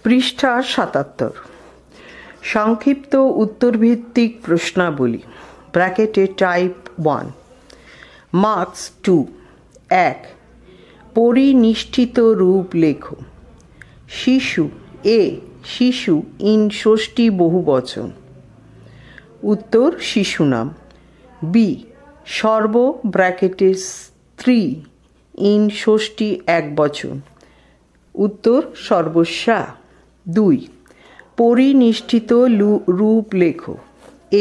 পৃষ্ঠা ৭৭। সংক্ষিপ্ত উত্তরভিত্তিক প্রশ্নাবলী ব্র্যাকেটে টাইপ 1। মার্কস 2। 1। পরিনিষ্ঠিত রূপ লেখো। শিশু এ শিশু ইন ষষ্ঠী বহুবচন। উত্তর শিশু নাম। বি সর্ব ব্র্যাকেটে স্ত্রী ইন ষষ্ঠী একবচন। উত্তর সর্বস্যা। 2। পরিনিষ্ঠিত রূপ লেখো।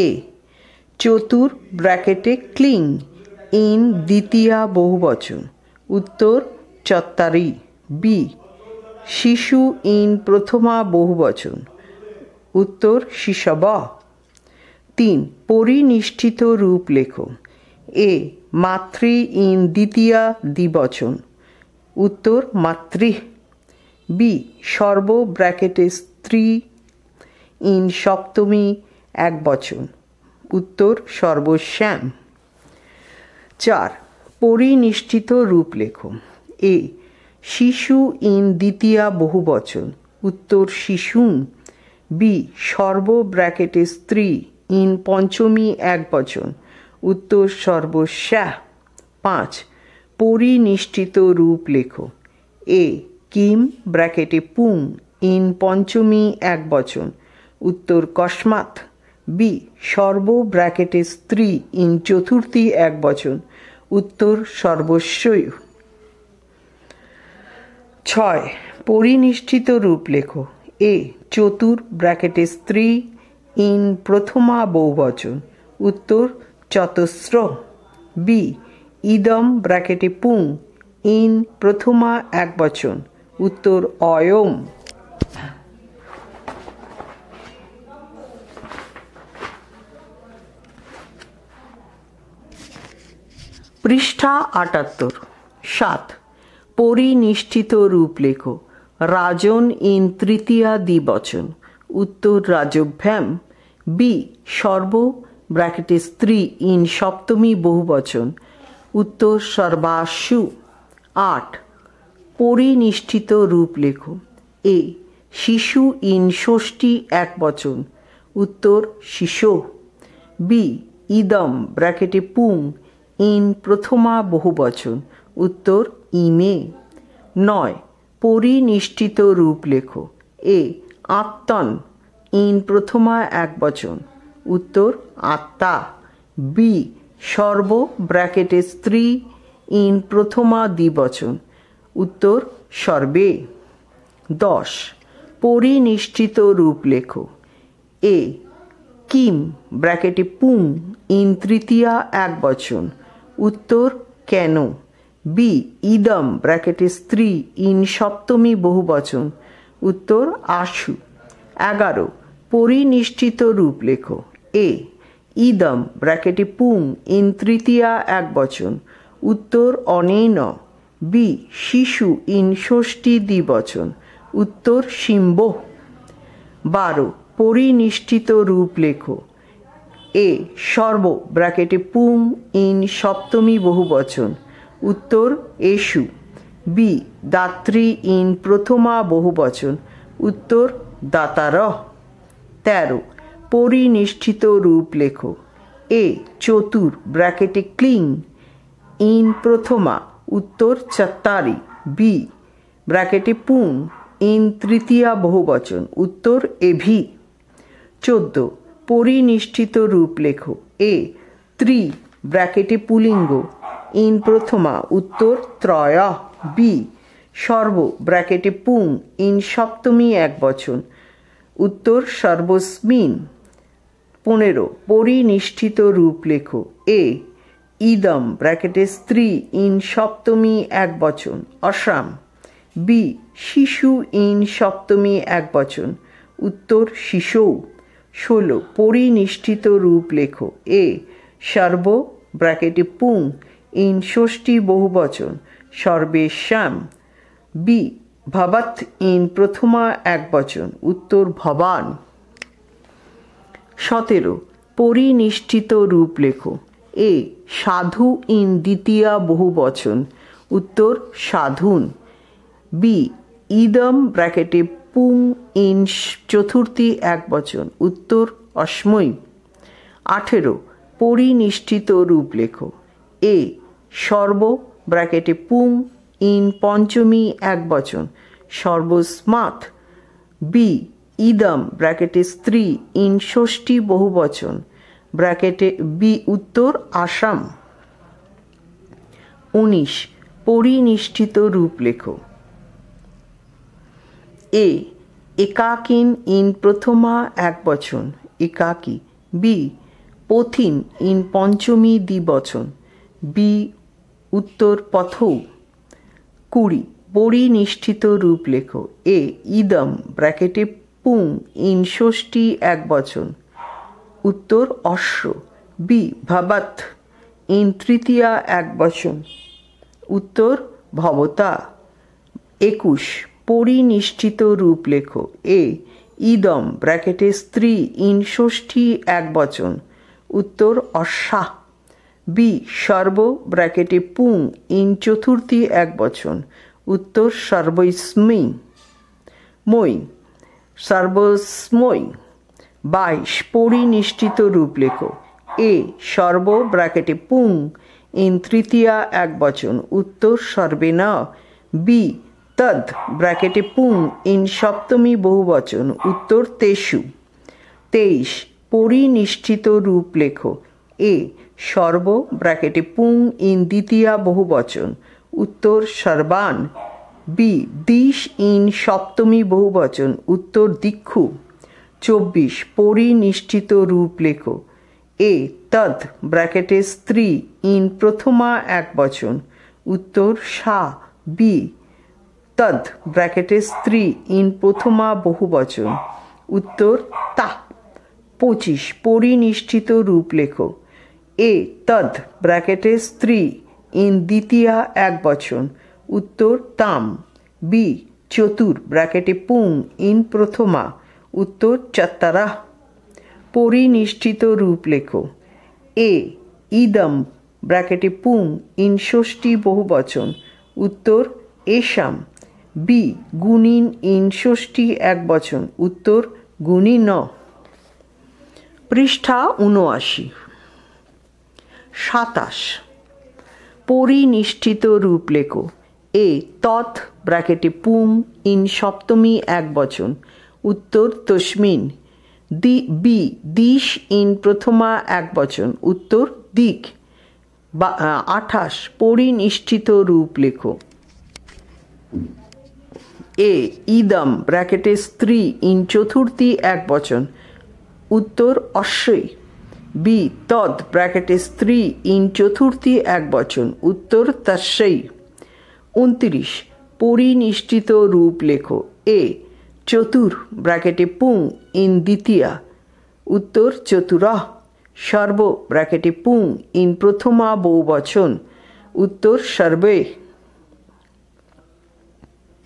এ চতুর ব্র্যাকেটে ক্লিং ইন দ্বিতীয়া বহুবচন। উত্তর চত্বারি। বি শিশু ইন প্রথমা বহুবচন। উত্তর শিশব। 3। পরিনিষ্ঠিত রূপ লেখো। এ মাতৃ ইন দ্বিতীয়া দ্বিবচন। উত্তর মাতৃ। বি সর্ব ব্র্যাকেটে স্ত্রী ইন সপ্তমী একবচন। উত্তর সর্বস্যাম। 4। পরিনিষ্ঠিত রূপ লেখো। এ শিশু ইন দ্বিতীয়া বহুবচন। উত্তর শিশুন। বি সর্ব ব্র্যাকেটে স্ত্রী ইন পঞ্চমী একবচন। উত্তর সর্বস্যা। 5। পরিনিষ্ঠিত রূপ লেখো। এ কিম ব্র্যাকেটে পুং ইন পঞ্চমী একবচন। উত্তর কস্মাৎ। বি সর্ব ব্র্যাকেটে স্ত্রী ইন চতুর্থী একবচন। উত্তর সর্বস্বই। 6। পরিনিষ্ঠিত রূপ লেখো। এ চতুর ব্র্যাকেটে স্ত্রী ইন প্রথমা বহুবচন। উত্তর চতস্র। বি ইদম ব্র্যাকেটে পুং ইন প্রথমা একবচন। উত্তর অয়ম। পৃষ্ঠা ৭৮। 7। পরিনিষ্ঠিত রূপ লেখো। রাজন ইন তৃতীয়া দ্বিবচন। উত্তর রাজভ্যাম। বি সর্ব ব্র্যাকেটে স্ত্রী ইন সপ্তমী বহুবচন। উত্তর সর্বাসু। 8। পরিনিষ্ঠিত রূপ লেখো। এ শিশু ইন ষষ্ঠী একবচন। উত্তর শিশো। বি ইদম ব্র্যাকেটে পুং ইন প্রথমা বহুবচন। উত্তর ইমে। 9। পরিনিষ্ঠিত রূপ লেখো। এ আত্মন ইন প্রথমা একবচন। উত্তর আত্মা। বি সর্ব ব্র্যাকেটে স্ত্রী ইন প্রথমা দ্বিবচন। উত্তর সর্বে। 10। পরিনিষ্ঠিত রূপ লেখো। এ কিম ব্র্যাকেটে পুং ইন তৃতীয়া একবচন। উত্তর কেন। বি ইদম ব্র্যাকেটে স্ত্রী ইন সপ্তমী বহুবচন। উত্তর আশু। 11। পরিনিষ্ঠিত রূপ লেখো। এ ইদম ব্র্যাকেটে পুং ইন তৃতীয়া একবচন। উত্তর অনেন। বি শিশু ইন ষষ্ঠী দ্বিবচন। উত্তর শিম্ব। 12। পরিনিষ্ঠিত রূপ লেখো। এ সর্ব ব্র্যাকেটে পুং ইন সপ্তমী বহুবচন। উত্তর এষু। বি দাত্রী ইন প্রথমা বহুবচন। উত্তর দাতার। 13। পরিনিষ্ঠিত রূপ লেখো। এ চতুর ব্র্যাকেটে ক্লিং ইন প্রথমা। উত্তর চত্বারি। বি ব্র্যাকেটে পুং ইন তৃতীয়া বহুবচন। উত্তর এভি। 14। পরিনিষ্ঠিত রূপ লেখো। এ ত্রি ব্র্যাকেটে পুলিঙ্গ ইন প্রথমা। উত্তর ত্রয়। বি সর্ব ব্র্যাকেটে পুং ইন সপ্তমী একবচন। উত্তর সর্বস্মিন। 15। পরিনিষ্ঠিত রূপ লেখো। এ ইদম ব্র্যাকেটে স্ত্রী ইন সপ্তমী একবচন। অসাম। বি শিশু ইন সপ্তমী একবচন। উত্তর শিশৌ। 16। পরিনিষ্ঠিত রূপ লেখো। এ সর্ব ব্র্যাকেটে পুং ইন ষষ্ঠী বহুবচন। সর্বেশ্যাম। বি ভবৎ ইন প্রথমা একবচন। উত্তর ভবান। 17। পরিনিষ্ঠিত রূপ লেখো। এ সাধু ইন দ্বিতীয়া বহুবচন। উত্তর সাধুন। বি ইদম ব্র্যাকেটে পুং ইন চতুর্থী একবচন, উত্তর অস্মৈ। 18 পরিনিষ্ঠিত রূপ লেখো। এ সর্ব ব্র্যাকেটে পুং ইন পঞ্চমী একবচন, সর্বস্মাৎ। বি ইদম ব্র্যাকেটে স্ত্রী ইন ষষ্ঠী বহুবচন, ব্র্যাকেটে বি উত্তর আসাম। 19 পরিনিষ্ঠিত রূপ লেখো। এ একাকিন ইন প্রথমা একবচন, একাকী। বি পথিন ইন পঞ্চমী দ্বিবচন, বি উত্তর পথৌ। 20 পরিনিষ্ঠিত রূপ লেখো। এ ইদম ব্র্যাকেটে পুং ইন ষষ্ঠী একবচন, উত্তর অশ্ব। বি ভবৎ ইন তৃতীয়া একবচন, উত্তর ভবতা। 21 পরিনিষ্ঠিত রূপ লেখো। এ ইদম ব্র্যাকেটে স্ত্রী ইন ষষ্ঠী একবচন, উত্তর অশ্বা। বি সর্ব ব্র্যাকেটে পুং ইন চতুর্থী একবচন, উত্তর সর্বস্মৈ। মই সর্বস্মৈ। 22 পরিনিষ্ঠিত রূপ লেখো। এ সর্ব ব্র্যাকেটে পুং ইন তৃতীয়া একবচন, উত্তর সর্বেণ। বি তদ ব্র্যাকেটে পুং ইন সপ্তমী বহুবচন, উত্তর তেষু। 23 পরিনিষ্ঠিত রূপ লেখো। এ সর্ব ব্র্যাকেটে পুং ইন দ্বিতীয়া বহুবচন, উত্তর সর্বান। বি দিশ ইন সপ্তমী বহুবচন, উত্তর দিক্ষু। 24 পরিনিষ্ঠিত রূপ লেখো। এ তদ ব্র্যাকেটে স্ত্রী ইন প্রথমা একবচন, উত্তর সা। বি তদ ব্র্যাকেটে স্ত্রী ইন প্রথমা বহুবচন, উত্তর তা। 25 পরিনিষ্ঠিত রূপ লেখো। এ তদ ব্র্যাকেটে স্ত্রী ইন দ্বিতীয়া একবচন, উত্তর তাম। বি চতুর ব্র্যাকেটে পুং ইন প্রথমা, উত্তর চত্বরা। পরিনিষ্ঠিত রূপ লেখো। এ ইদম ব্র্যাকেটে পুং ইন ষষ্ঠী বহুবচন, উত্তর এষাম। বি গুণিন ইন ষষ্ঠী একবচন, উত্তর গুণিন। পৃষ্ঠা 79। 27 পরিনিষ্ঠিত রূপ লেখো। এ তৎ ব্র্যাকেটে পুং ইন সপ্তমী একবচন, উত্তর তস্মিন। বি দিশ ইন প্রথমা একবচন, উত্তর দিক। 28 পরিনিষ্ঠিত রূপ লেখো। এ ইদম ব্র্যাকেটে স্ত্রী ইন চতুর্থী একবচন, উত্তর অশ্বৈ। বি তদ ব্র্যাকেটে স্ত্রী ইন চতুর্থী একবচন, উত্তর তস্যৈ। 29 পরিনিষ্ঠিত রূপ লেখো। এ চতুর ব্র্যাকেটে পুং ইন দ্বিতীয়া, উত্তর চতুরঃ। সর্ব ব্র্যাকেটে পুং ইন প্রথমা বহুবচন, উত্তর সর্বে।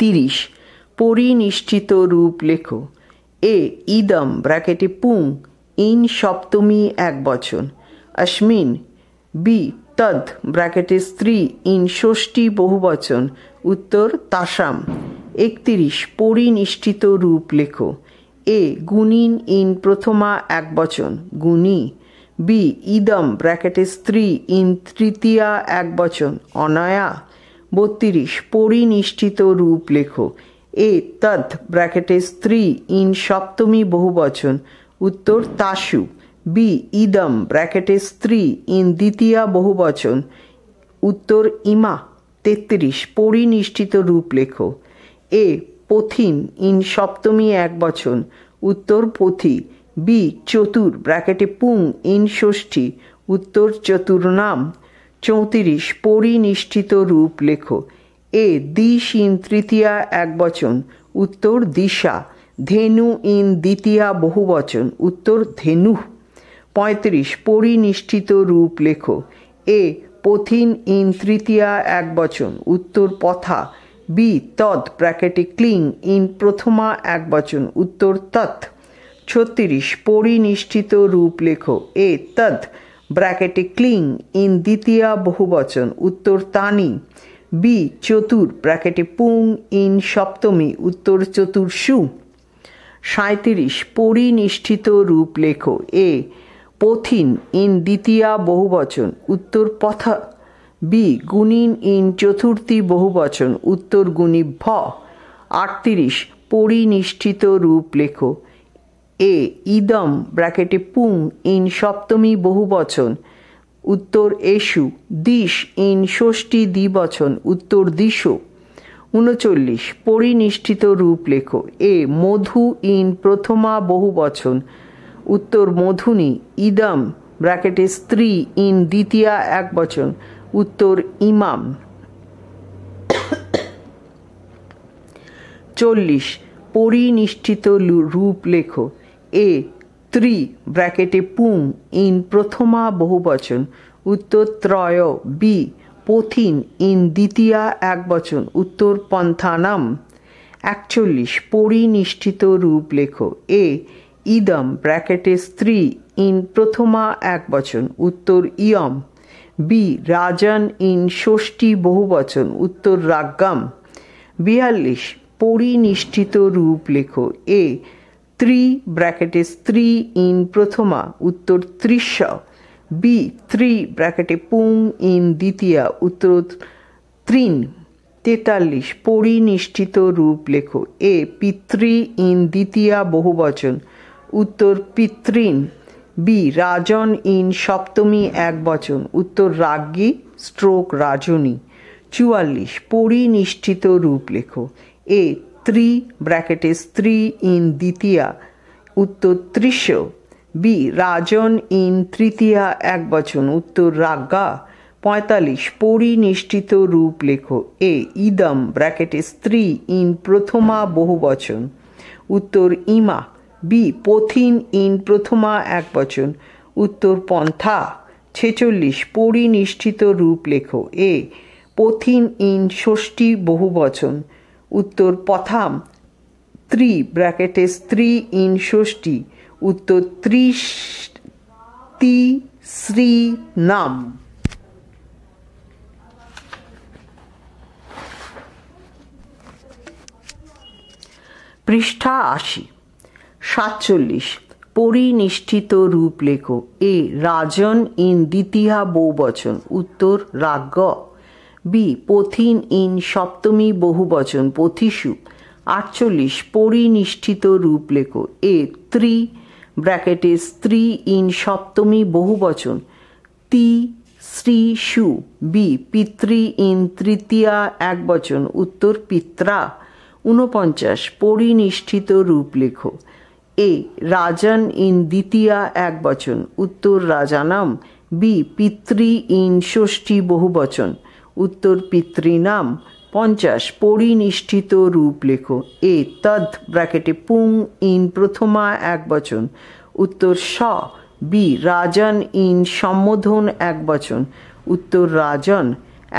30 পরিনিষ্ঠিত রূপ লেখো। এ ইদম ব্র্যাকেটে পুং ইন সপ্তমী একবচন, অস্মিন। বি তদ ব্র্যাকেটে স্ত্রী ইন ষষ্ঠী বহুবচন, উত্তর তাসাম। 31 পরিনিষ্ঠিত রূপ লেখো। এ গুণিন ইন প্রথমা একবচন, গুণী। বি ইদম ব্র্যাকেটে স্ত্রী ইন তৃতীয়া একবচন, অনয়া। 32 পরিনিষ্ঠিত রূপ লেখো। এ তদ ব্র্যাকেটে স্ত্রী ইন সপ্তমী বহুবচন, উত্তর তাসু। বি ইদম ব্র্যাকেটে স্ত্রী ইন দ্বিতীয়া বহুবচন, উত্তর ইমা। 33 পরিনিষ্ঠিত রূপ লেখো। এ পথিন ইন সপ্তমী একবচন, উত্তর পথি। বি চতুর ব্র্যাকেটে পুং ইন ষষ্ঠী, উত্তর চতুর্নাম। 34 পরিনিষ্ঠিত রূপ লেখো। এ দিশ ইন তৃতীয়া একবচন, উত্তর দিশা। ধেনু ইন দ্বিতীয়া বহুবচন, উত্তর ধেনু। 35 পরিনিষ্ঠিত রূপ লেখো। এ পথিন ইন তৃতীয়া একবচন, উত্তর পথা। বি তদ ব্র্যাকেটে ক্লিং ইন প্রথমা একবচন, উত্তর তৎ। 36 পরিনিষ্ঠিত রূপ লেখো। এ তদ ব্র্যাকেটে ক্লিং ইন দ্বিতীয়া বহুবচন, উত্তর তানি। বি চতুর ব্র্যাকেটে পুং ইন সপ্তমী উত্তর চতুর্ষু। 37 পরিনিষ্ঠিত রূপ লেখো। এ পথিন ইন দ্বিতীয়া বহুবচন উত্তর পথা। বি গুণিন ইন চতুর্থী বহুবচন উত্তর গুণিভ্য। 38 পরিনিষ্ঠিত রূপ লেখো। এ ইদম ব্র্যাকেটে পুং ইন সপ্তমী বহুবচন উত্তর এষু। দিশ ইন ষষ্ঠী দ্বিবচন উত্তর দিশো। 39 পরিনিষ্ঠিত রূপ লেখো। এ মধু ইন প্রথমা বহুবচন উত্তর মধুনি। ইদম ব্র্যাকেটে স্ত্রী ইন দ্বিতীয়া একবচন উত্তর ইমাম। 40 পরিনিষ্ঠিত রূপ লেখো। এ ত্রি ব্র্যাকেটে পুং ইন প্রথমা বহুবচন উত্তর ত্রয়। বি পথিন ইন দ্বিতীয়া একবচন উত্তর পন্থানাম। 41 পরিনিষ্ঠিত রূপ লেখো। এ ইদম ব্র্যাকেটে স্ত্রী ইন প্রথমা একবচন উত্তর ইয়ম। বি রাজন ইন ষষ্ঠী বহুবচন উত্তর রাজ্ঞাম। 42 পরিনিষ্ঠিত রূপ লেখো। এ ত্রি ব্র্যাকেটে স্ত্রী ইন প্রথমা উত্তর ত্রিশ। বি ত্রি ব্র্যাকেটে পুং ইন দ্বিতীয়া উত্তর ত্রিন। 43 পরিনিষ্ঠিত রূপ লেখো। এ পিতৃ ইন দ্বিতীয়া বহুবচন উত্তর পিতৃন। বি রাজন ইন সপ্তমী একবচন উত্তর রাজ্ঞী স্ট্রোক রাজনী। 44 পরিনিষ্ঠিত রূপ লেখো। এ ত্রি ব্র্যাকেটে স্ত্রী ইন দ্বিতীয়া উত্তর ত্রিশ। বি রাজন ইন তৃতীয়া একবচন উত্তর রাজ্ঞা। 45 পরিনিষ্ঠিত রূপ লেখো। এ ইদম ব্র্যাকেটে স্ত্রী ইন প্রথমা বহুবচন উত্তর ইমা। বি পথিন ইন প্রথমা একবচন উত্তর পন্থা। 46 পরিনিষ্ঠিত রূপ লেখো। এ পথিন ইন ষষ্ঠী বহুবচন উত্তর পথাম। ত্রি ব্র্যাকেটে স্ত্রী ইন ষষ্ঠী উত্তর ত্রিস্তি শ্রী নাম। পৃষ্ঠা 80। 47 পরিনিষ্ঠিত রূপ লেখো। এ রাজন ইন দ্বিতীয়া বহুবচন উত্তর রাজ্ঞ। বি পথিন ইন সপ্তমী বহুবচন পথিষু। 48 পরিনিষ্ঠিত রূপ লেখো। এ ত্রি ব্র্যাকেটে স্ত্রী ইন সপ্তমী বহুবচন তি শ্রীষু। বি পিতৃ ইন তৃতীয়া একবচন উত্তর পিত্রা। 49 পরিনিষ্ঠিত রূপ লেখো। এ রাজন ইন দ্বিতীয়া একবচন উত্তর রাজানাম। বি পিতৃ ইন ষষ্ঠী বহুবচন উত্তর পিতৃনাম। 50 পরিনিষ্ঠিত রূপ লেখো। এ তদ ব্র্যাকেটে পুং ইন প্রথমা একবচন উত্তর স। বি রাজন ইন সম্বোধন একবচন উত্তর রাজন।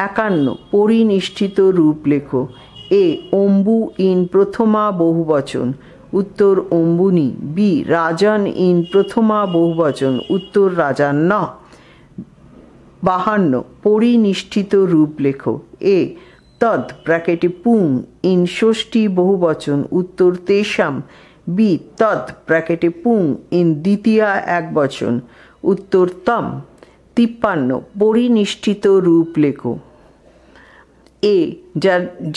51 পরিনিষ্ঠিত রূপ লেখো। এ অম্বু ইন প্রথমা বহুবচন উত্তর অম্বুনি। বি রাজন ইন প্রথমা বহুবচন উত্তর রাজান্ন। 52 পরিনিষ্ঠিত রূপ লেখো। এ তদ ব্র্যাকেটে পুং ইন ষষ্ঠী বহুবচন উত্তর তেষাম। বি তদ ব্র্যাকেটে পুং ইন দ্বিতীয়া একবচন উত্তর তম। 53 পরিনিষ্ঠিত রূপ লেখো। এ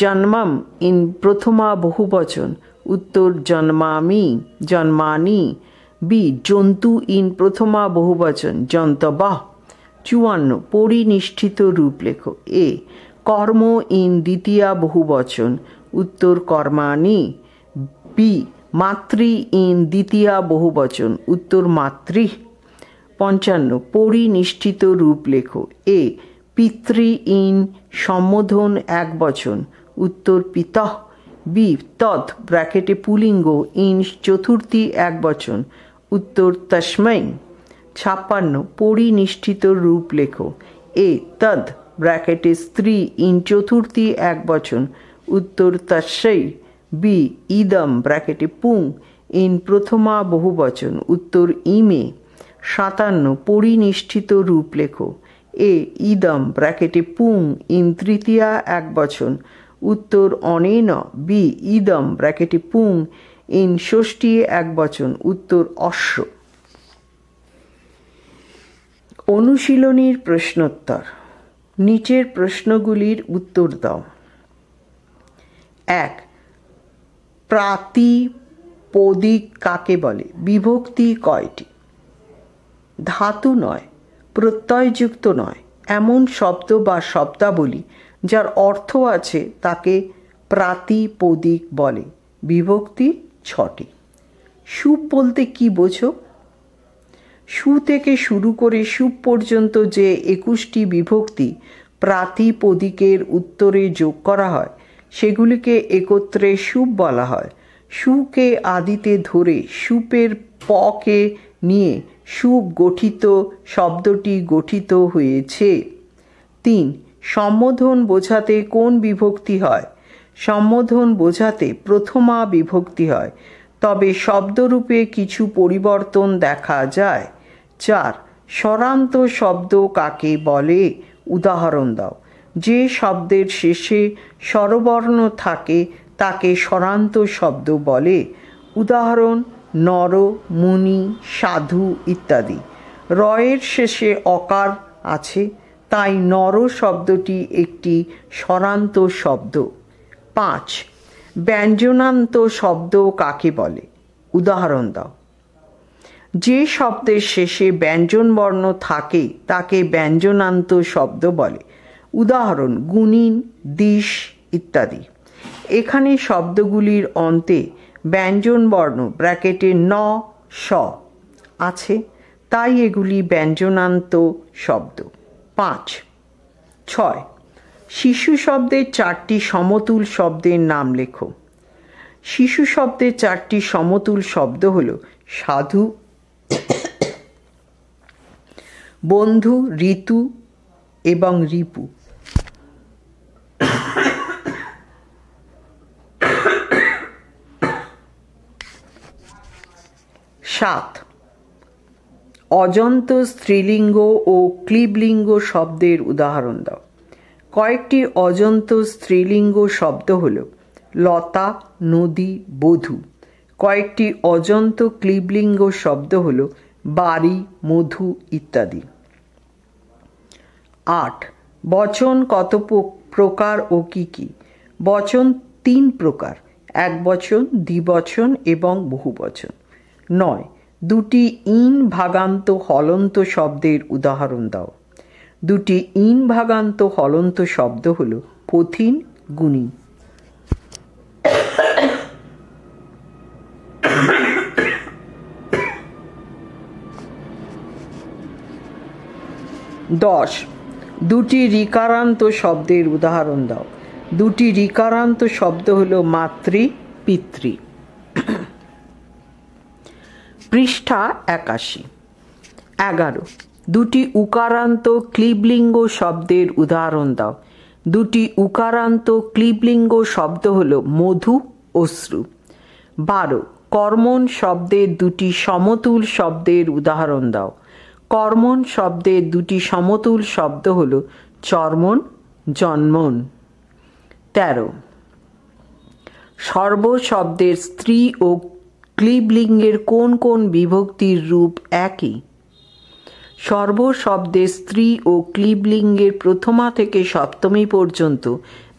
জন্মম ইন প্রথমা বহুবচন উত্তর জন্মামি জন্মানি। বি জন্তু ইন প্রথমা বহুবচন জন্তবঃ। 54 পরিনিষ্ঠিত রূপ লেখো। এ কর্ম ইন দ্বিতীয়া বহুবচন উত্তর কর্মাণি। বি মাতৃ ইন দ্বিতীয়া বহুবচন উত্তর মাতৃ। 55 পরিনিষ্ঠিত রূপ লেখো। এ পিতৃ ইন সম্বোধন একবচন উত্তর পিতঃ। বি তৎ ব্র্যাকেটে পুলিঙ্গ ইন চতুর্থী একবচন উত্তর তস্मै। 56 পরিনিষ্ঠিত রূপ লেখো। এ তদ ব্র্যাকেটে স্ত্রী ইন চতুর্থী একবচন উত্তর তস্যৈ। বি ইদম ব্র্যাকেটে পুং ইন প্রথমা বহুবচন উত্তর ইমে। 57 পরিনিষ্ঠিত রূপ লেখো। এ ইদম ব্র্যাকেটে পুং ইন তৃতীয়া একবচন, উত্তর অনেন। বি ইদম ব্র্যাকেটে পুং ইন ষষ্ঠী একবচন, উত্তর অশ্ব। অনুশীলনীর প্রশ্নোত্তর। নিচের প্রশ্নগুলির উত্তর দাও। 1. প্রাতিপদিক কাকে বলে? বিভক্তি কয়টি? ধাতু নয়, প্রত্যয়যুক্ত নয় এমন শব্দ বা শব্দাবলী যার অর্থ আছে তাকে প্রাতিপদিক বলে। বিভক্তি 6টি। সুপ বলতে কি বোঝো? সু থেকে শুরু করে সুপ পর্যন্ত যে 21টি বিভক্তি প্রাতিপদিকের উত্তরে যোগ করা হয় সেগুলিকে একত্রে সুপ বলা হয়। সুকে আদিতে ধরে সুপের পকে নিয়ে সুপ গঠিত শব্দটি গঠিত হয়েছে। 3. সম্বোধন বোঝাতে কোন বিভক্তি হয়? সম্বোধন বোঝাতে প্রথমা বিভক্তি হয়, তবে শব্দরূপে কিছু পরিবর্তন দেখা যায়। 4. স্বরান্ত শব্দ কাকে বলে? উদাহরণ দাও। যে শব্দের শেষে স্বরবর্ণ থাকে তাকে স্বরান্ত শব্দ বলে। উদাহরণ নর, মুনি, সাধু ইত্যাদি। রয়ের শেষে অকার আছে, তাই নর শব্দটি একটি স্বরান্ত শব্দ। 5. ব্যঞ্জনান্ত শব্দ কাকে বলে? উদাহরণ দাও। যে শব্দের শেষে ব্যঞ্জনবর্ণ থাকে তাকে ব্যঞ্জনান্ত শব্দ বলে। উদাহরণ গুণিন, দিশ ইত্যাদি। এখানে শব্দগুলির অন্তে ব্যঞ্জনবর্ণ ব্র্যাকেটে ন, স আছে, তাই এগুলি ব্যঞ্জনান্ত শব্দ। 6. শিশু শব্দের 4টি সমতুল শব্দের নাম লেখো। শিশু শব্দের 4টি সমতুল শব্দ হল সাধু, বন্ধু, ঋতু এবং রিপু। 7. অজন্ত স্ত্রীলিঙ্গ ও ক্লীবলিঙ্গ শব্দের উদাহরণ দাও। কয়েকটি অজন্ত স্ত্রীলিঙ্গ শব্দ হল লতা, নদী, বধূ। কয়েকটি অজন্ত ক্লীবলিঙ্গ শব্দ হল বাড়ি, মধু ইত্যাদি। 8. বচন কত প্রকার ও কি কি? বচন 3 প্রকার, একবচন, দ্বিবচন এবং বহুবচন। 9. দুটি ইন ভাগান্ত হলন্ত শব্দের উদাহরণ দাও। দুটি ইন ভাগান্ত হলন্ত শব্দ হল পথিন, গুণী। 10. দুটি ঋকারান্ত শব্দের উদাহরণ দাও। দুটি ঋকারান্ত শব্দ হল মাতৃ, পিতৃ। পৃষ্ঠা 81। 11. দুটি উকারান্ত ক্লীবলিঙ্গ শব্দের উদাহরণ দাও। দুটি উকারান্ত ক্লীবলিঙ্গ শব্দ হল মধু, অশ্রু। 12. কর্মণ শব্দের দুটি সমতুল শব্দের উদাহরণ দাও। কর্মণ শব্দের দুটি সমতুল শব্দ হল চর্মণ, জন্মন। 13. সর্ব শব্দের স্ত্রী ও ক্লীবলিঙ্গের কোন কোন বিভক্তির রূপ একই? সর্ব শব্দের স্ত্রী ও ক্লীবলিঙ্গের প্রথমা থেকে সপ্তমী পর্যন্ত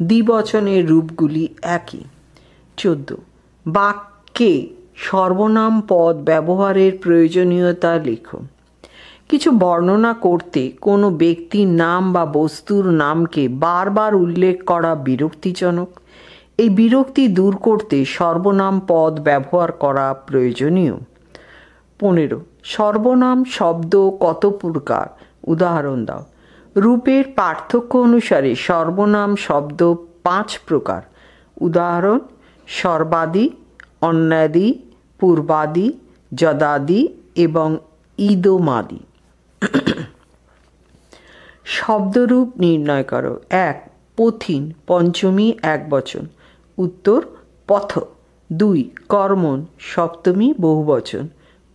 দ্বিবচনের রূপগুলি একই। 14. বাক্যে সর্বনাম পদ ব্যবহারের প্রয়োজনীয়তা লেখো। কিছু বর্ণনা করতে কোনো ব্যক্তির নাম বা বস্তুর নামকে বারবার উল্লেখ করা বিরক্তিজনক। এই বিরক্তি দূর করতে সর্বনাম পদ ব্যবহার করা প্রয়োজনীয়। 15. সর্বনাম শব্দ কত প্রকার? উদাহরণ দাও। রূপের পার্থক্য অনুসারে সর্বনাম শব্দ 5 প্রকার। উদাহরণ সর্বাদি, অন্যাদি, পূর্বাদি, যদাদি এবং ইদমাদি। শব্দরূপ নির্ণয় করো। 1. পথিন, পঞ্চমী একবচন, উত্তর পথ। 2. কর্মণ, সপ্তমী বহুবচন,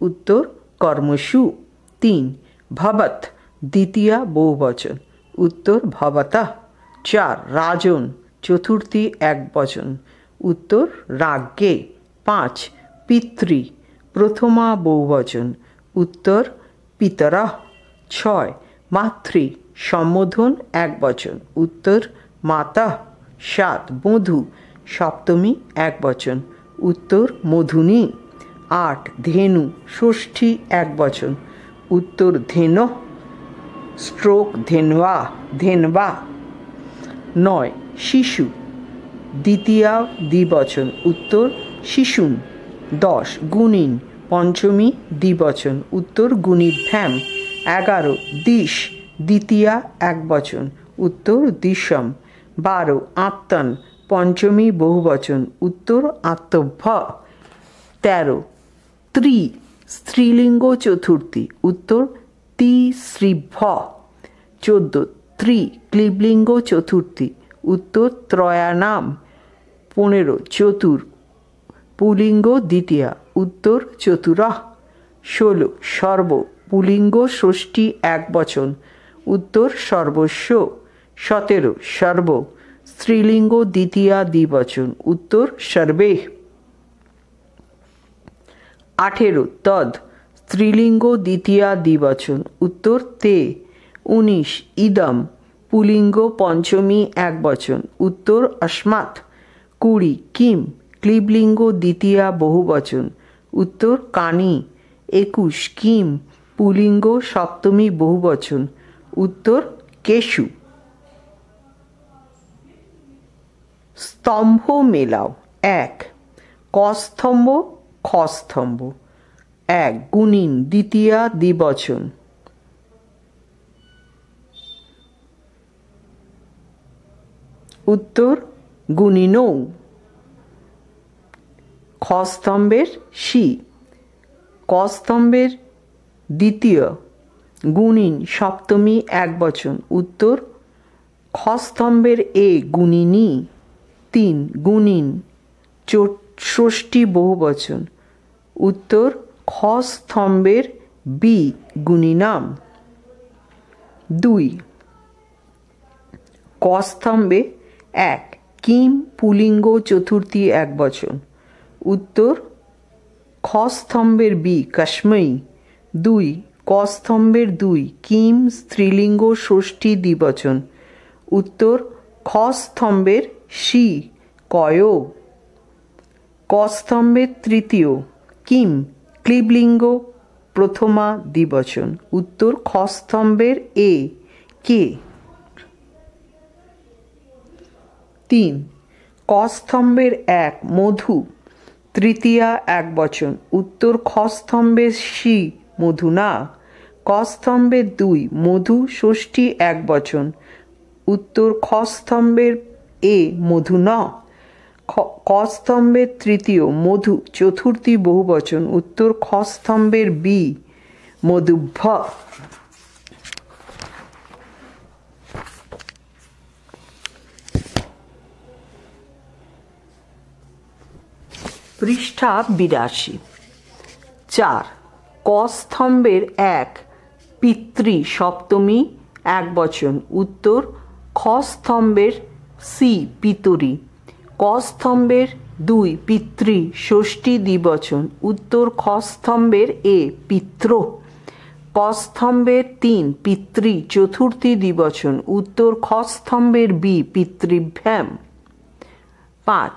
উত্তর কর্মসু। 3. ভবৎ, দ্বিতীয়া বহুবচন, উত্তর ভবতঃ। 4 রাজন, চতুর্থী একবচন, উত্তর রাজ্ঞে। 5 পিতৃ, প্রথমা বহুবচন, উত্তর পিতরঃ। 6 মাতৃ, সম্বোধন একবচন, উত্তর মাতঃ। 7 মধু, সপ্তমী একবচন, উত্তর মধুনী। 8 ধেনু, ষষ্ঠী একবচন, উত্তর ধেনঃ স্ট্রোক ধেন্বা ধেনবা। 9 শিশু, দ্বিতীয়া দ্বিবচন, উত্তর শিশুন। 10 গুণিন, পঞ্চমী দ্বিবচন, উত্তর গুণিভ্যাম। 11 দিশ, দ্বিতীয়া একবচন, উত্তর দিশম। 12 আত্মন, পঞ্চমী বহুবচন, উত্তর আত্মভ্য। 13 ত্রি, স্ত্রীলিঙ্গ চতুর্থী, উত্তর তিস্রিভ্য। 14 ত্রি, ক্লীবলিঙ্গ চতুর্থী, উত্তর ত্রয়ানাম। 15 চতুর, পুলিঙ্গ দ্বিতীয়া, উত্তর চতুরঃ। 16 সর্ব, পুলিঙ্গ ষষ্ঠী একবচন, উত্তর সর্বস্ব। 17 সর্ব, স্ত্রীলিঙ্গ দ্বিতীয়া দ্বিবচন, উত্তর সর্বে। 18 তদ, স্ত্রীলিঙ্গ দ্বিতীয়া দ্বিবচন, উত্তর তে। 19 ইদম, পুলিঙ্গ পঞ্চমী একবচন, উত্তর অস্মাৎ। 20 কিম, ক্লীবলিঙ্গ দ্বিতীয়া বহুবচন, উত্তর কানি। 21 কিম, পুলিঙ্গ সপ্তমী বহুবচন, উত্তর কেশু। স্তম্ভ মেলাও। 1 কস্তম্ভ খস্তম্ভ। 1 গুণিন, দ্বিতীয়া দ্বিবচন, উত্তর গুণিনৌ। খস্তম্ভের সি, কস্তম্ভের দ্বিতীয়, গুণিন সপ্তমী একবচন, উত্তর খস্তম্ভের এ গুণিনী। 3 গুণিন ষষ্ঠী বহুবচন, উত্তর খস্তম্ভের বি গুণিনাম। 2 কস্তম্ভে 1 কিম, পুলিঙ্গ চতুর্থী একবচন, উত্তর খস্তম্ভের বি কস্মৈ। 2 কস্তম্ভের 2 কিম, স্ত্রীলিঙ্গ ষষ্ঠী দ্বিবচন, উত্তর খস্তম্ভের সি কয়। কস্তম্ভের তৃতীয় কিম, ক্লীবলিঙ্গ প্রথমা দ্বিবচন, উত্তর খস্তম্ভের এ কে। 3 কস্তম্ভের 1 মধু, তৃতীয়া একবচন, উত্তর খস্তম্ভের সি মধুনা। কস্তম্ভের 2 মধু, ষষ্ঠী একবচন, উত্তর খস্তম্ভের এ মধুন। কস্তম্ভের তৃতীয় মধু, চতুর্থী বহুবচন, উত্তর খস্তম্ভের বি মধুভ্য। পৃষ্ঠা 82। 4 কস্তম্ভের 1 পিতৃ সপ্তমী একবচন, উত্তর খস্তম্ভের সি পিতরি। কস্তম্ভের 2 পিতৃ ষষ্ঠী দ্বিবচন, উত্তর খস্তম্ভের এ পিত্র। কস্তম্ভের 3 পিতৃ চতুর্থী দ্বিবচন, উত্তর খস্তম্ভের বি পিতৃভ্যাম। 5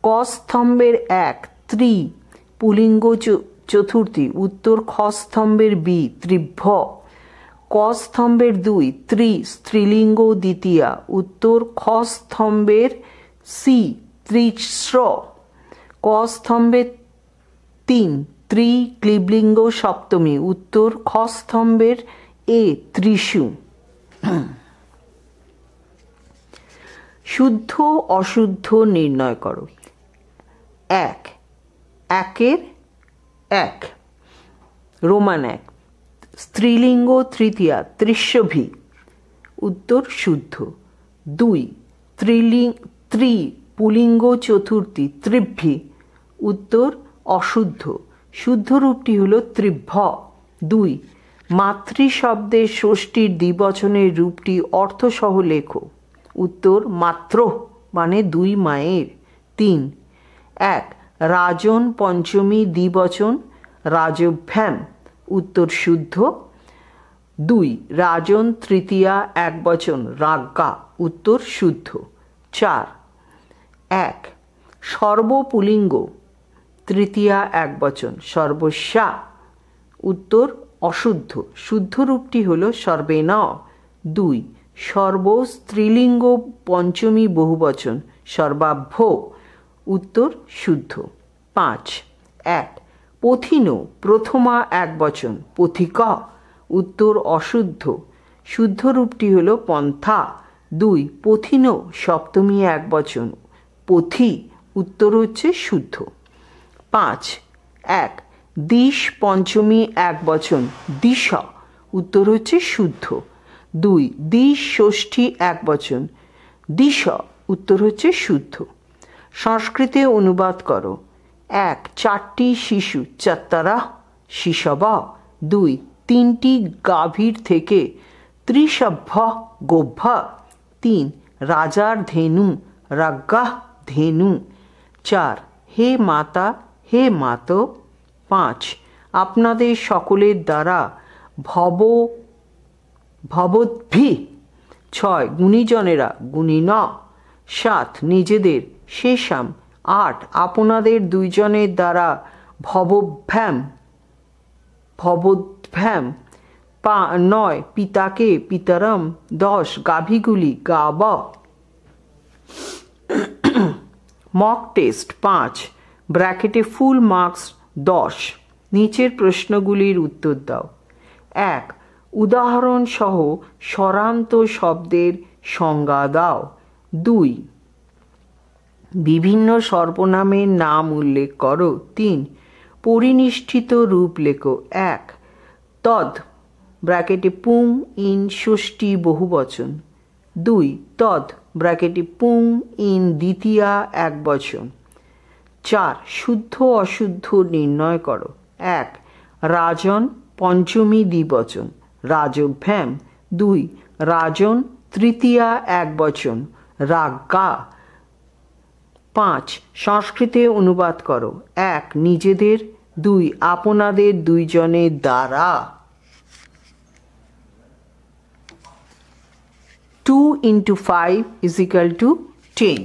কস্তম্ভের 1 ত্রি, পুলিঙ্গ চতুর্থী, উত্তর খস্তম্ভের বি ত্রিভ্য। কস্তম্ভের 2 ত্রি, স্ত্রীলিঙ্গ দ্বিতীয়া, উত্তর খস্তম্ভের সি ত্রিস্র। কস্তম্ভের 3 ত্রি, ক্লীবলিঙ্গ সপ্তমী, উত্তর খস্তম্ভের এ ত্রিষু। শুদ্ধ অশুদ্ধ নির্ণয় করো। 1 একের 1 রোমান 1 স্ত্রীলিঙ্গ তৃতীয়া ত্রিশভি, উত্তর শুদ্ধ। 2 ত্রি, পুলিঙ্গ চতুর্থী ত্রিভ্যি, উত্তর অশুদ্ধ। শুদ্ধ রূপটি হল ত্রিভ্য। 2 মাতৃ শব্দের ষষ্ঠীর দ্বিবচনের রূপটি অর্থসহ লেখো। উত্তর, মাত্র মানে দুই মায়ের। 3। 1 রাজন পঞ্চমী দ্বিবচন রাজভ্যাম, উত্তর শুদ্ধ। 2 রাজন তৃতীয়া একবচন রাজ্ঞা, উত্তর শুদ্ধ। 4 1 সর্বপুলিঙ্গ তৃতীয়া একবচন সর্বস্যা, উত্তর অশুদ্ধ। শুদ্ধ রূপটি হল সর্বেণ। 2 সর্ব স্ত্রীলিঙ্গ পঞ্চমী বহুবচন সর্বাভ্য, উত্তর শুদ্ধ। 5 1 পথিন প্রথমা একবচন পথিকা, উত্তর অশুদ্ধ। শুদ্ধ রূপটি হল পন্থা। 2 পথিন সপ্তমী একবচন পথি, উত্তর হচ্ছে শুদ্ধ। 5 1 দিশ পঞ্চমী একবচন দিশা, উত্তর হচ্ছে শুদ্ধ। 2 দিশ ষষ্ঠী একবচন দিশা, উত্তর হচ্ছে শুদ্ধ। সংস্কৃতে অনুবাদ করো। 1 4টি শিশু চাত্তারা শিশবা। 2 3টি গাভীর থেকে ত্রিসভ্য গোভ্যা। 3 রাজার ধেনু রাজ্ঞা ধেনু। 4 হে মাতা হে মাত। 5 আপনাদের সকলের দ্বারা ভবদ্ভি। 6 গুণীজনেরা গুণিন। 7 নিজেদের শেষাম। 8 আপনাদের দুইজনের দ্বারা ভবভ্যাম। 9 পিতাকে পিতরম। 10 গাভীগুলি গাব। মক টেস্ট 5 ব্র্যাকেটে ফুল মার্কস 10। নিচের প্রশ্নগুলির উত্তর দাও। 1 উদাহরণ সহ স্বরান্ত শব্দের সংজ্ঞা দাও। 2 বিভিন্ন সর্বনামের নাম উল্লেখ করো। 3 পরিনিষ্ঠিত রূপ লেখো। 1 তদ ব্র্যাকেটে পুং ইন ষষ্ঠী বহুবচন। 2 তদ ব্র্যাকেটে পুং ইন দ্বিতীয়া একবচন। 4 শুদ্ধ অশুদ্ধ নির্ণয় করো। 1 রাজন পঞ্চমী দ্বিবচন রাজভ্যাম। 2 রাজন তৃতীয়া একবচন রাজ্ঞা। 5 সংস্কৃতে অনুবাদ করো। 1 নিজেদের। 2 আপনাদের দুইজনের দ্বারা। 2 × 5 = 10।